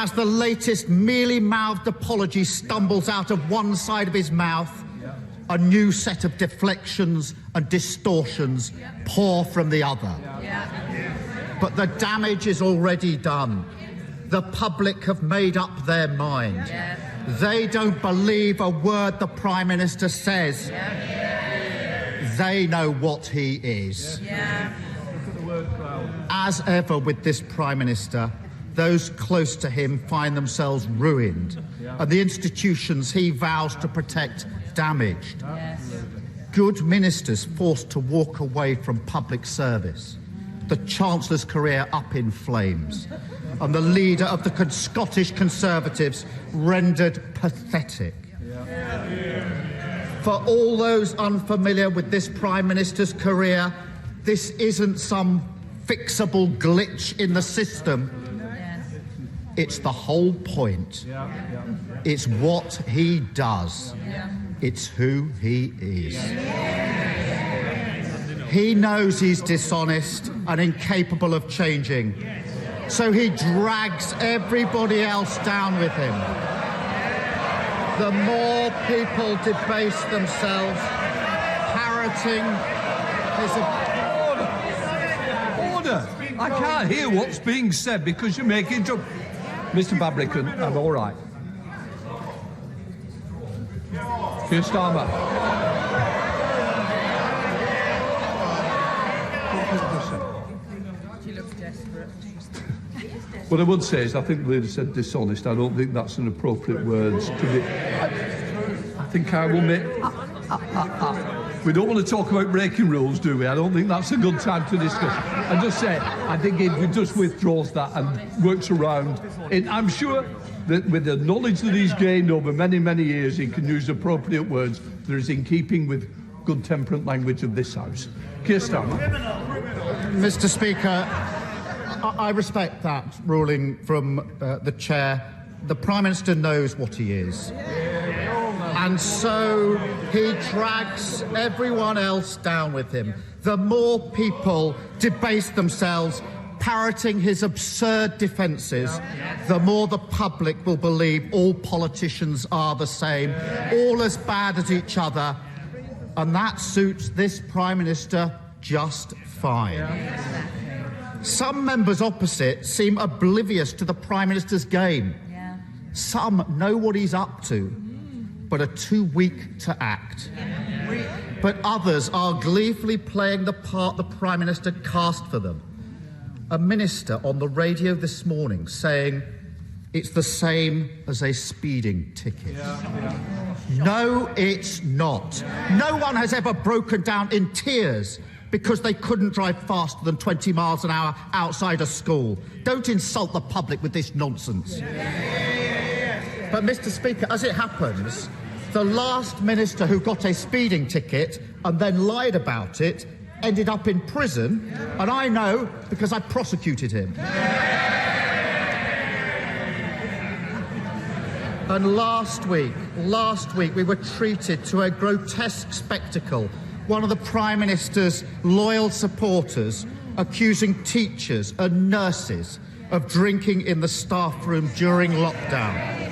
as the latest mealy-mouthed apology stumbles out of one side of his mouth, a new set of deflections and distortions pour from the other. But the damage is already done. The public have made up their mind. They don't believe a word the Prime Minister says. They know what he is. As ever with this Prime Minister, those close to him find themselves ruined, and the institutions he vows to protect damaged. Good ministers forced to walk away from public service, the Chancellor's career up in flames, and the leader of the Scottish Conservatives rendered pathetic. For all those unfamiliar with this Prime Minister's career, this isn't some fixable glitch in the system. It's the whole point. It's what he does. It's who he is. He knows he's dishonest and incapable of changing, so he drags everybody else down with him. The more people debase themselves, parroting his... Order! I can't hear what's being said because you're making... Mr Babrican, I'm all right. Keir Starmer. She looks desperate. What I would say is I think the leader said dishonest. I don't think that's an appropriate word to be... I think I will make... We don't want to talk about breaking rules, do we? I don't think that's a good time to discuss. I just say, I think if he just withdraws that and works around it, I'm sure that with the knowledge that he's gained over many, many years, he can use appropriate words that is in keeping with good temperate language of this House. Keir Starmer. Mr Speaker, I respect that ruling from the Chair. The Prime Minister knows what he is. And so he drags everyone else down with him. The more people debase themselves, parroting his absurd defences, the more the public will believe all politicians are the same, all as bad as each other, and that suits this Prime Minister just fine. Some members opposite seem oblivious to the Prime Minister's game. Some know what he's up to, but are too weak to act. But others are gleefully playing the part the Prime Minister cast for them. A minister on the radio this morning saying it's the same as a speeding ticket. No, it's not. No one has ever broken down in tears because they couldn't drive faster than 20 miles an hour outside a school. Don't insult the public with this nonsense. But, Mr Speaker, as it happens, the last minister who got a speeding ticket and then lied about it ended up in prison, and I know because I prosecuted him. And last week, we were treated to a grotesque spectacle. One of the Prime Minister's loyal supporters accusing teachers and nurses of drinking in the staff room during lockdown.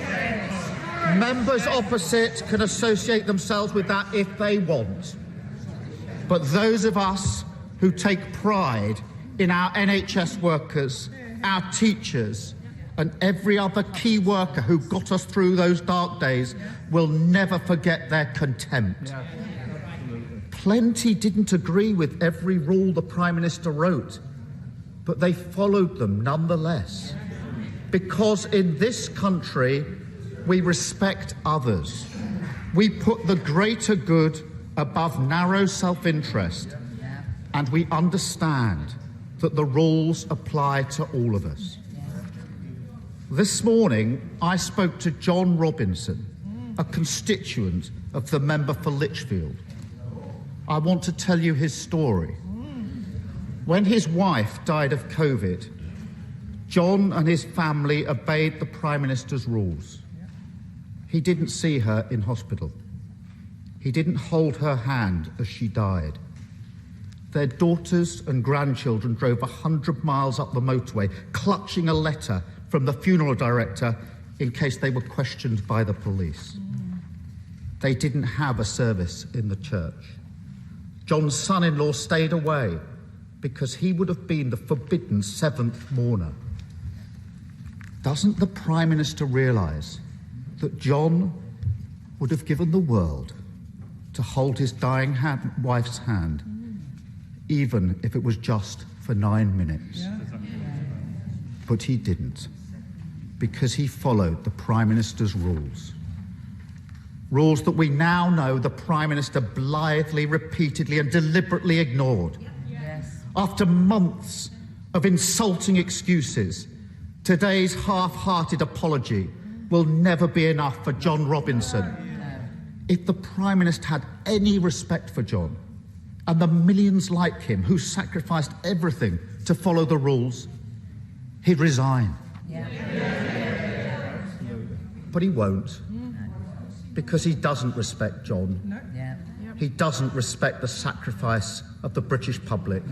Members opposite can associate themselves with that if they want. But those of us who take pride in our NHS workers, our teachers, and every other key worker who got us through those dark days will never forget their contempt. Plenty didn't agree with every rule the Prime Minister wrote, but they followed them nonetheless. Because in this country, we respect others. We put the greater good above narrow self-interest, and we understand that the rules apply to all of us. This morning, I spoke to John Robinson, a constituent of the member for Lichfield. I want to tell you his story. When his wife died of COVID, John and his family obeyed the Prime Minister's rules. He didn't see her in hospital. He didn't hold her hand as she died. Their daughters and grandchildren drove 100 miles up the motorway, clutching a letter from the funeral director in case they were questioned by the police. They didn't have a service in the church. John's son-in-law stayed away because he would have been the forbidden seventh mourner. Doesn't the Prime Minister realise that John would have given the world to hold his dying wife's hand, even if it was just for 9 minutes? But he didn't, because he followed the Prime Minister's rules. Rules that we now know the Prime Minister blithely, repeatedly and deliberately ignored. After months of insulting excuses, today's half-hearted apology will never be enough for John Robinson. If the Prime Minister had any respect for John and the millions like him who sacrificed everything to follow the rules, he'd resign. But he won't, because he doesn't respect John. He doesn't respect the sacrifice of the British public.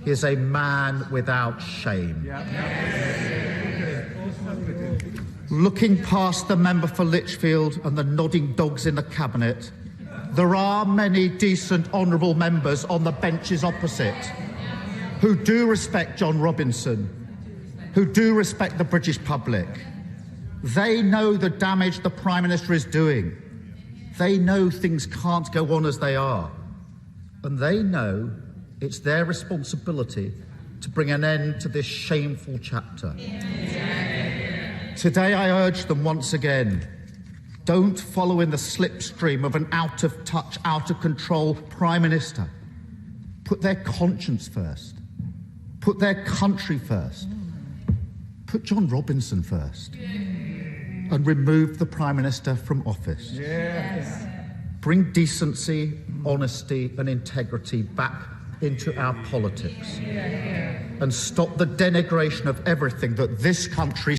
He is a man without shame. Looking past the member for Lichfield and the nodding dogs in the cabinet, there are many decent, honourable members on the benches opposite who do respect John Robinson, who do respect the British public. They know the damage the Prime Minister is doing. They know things can't go on as they are. And they know it's their responsibility to bring an end to this shameful chapter. Today I urge them once again, don't follow in the slipstream of an out-of-touch, out-of-control Prime Minister. Put their conscience first. Put their country first. Put John Robinson first. And remove the Prime Minister from office. Bring decency, honesty and integrity back into our politics. And stop the denigration of everything that this country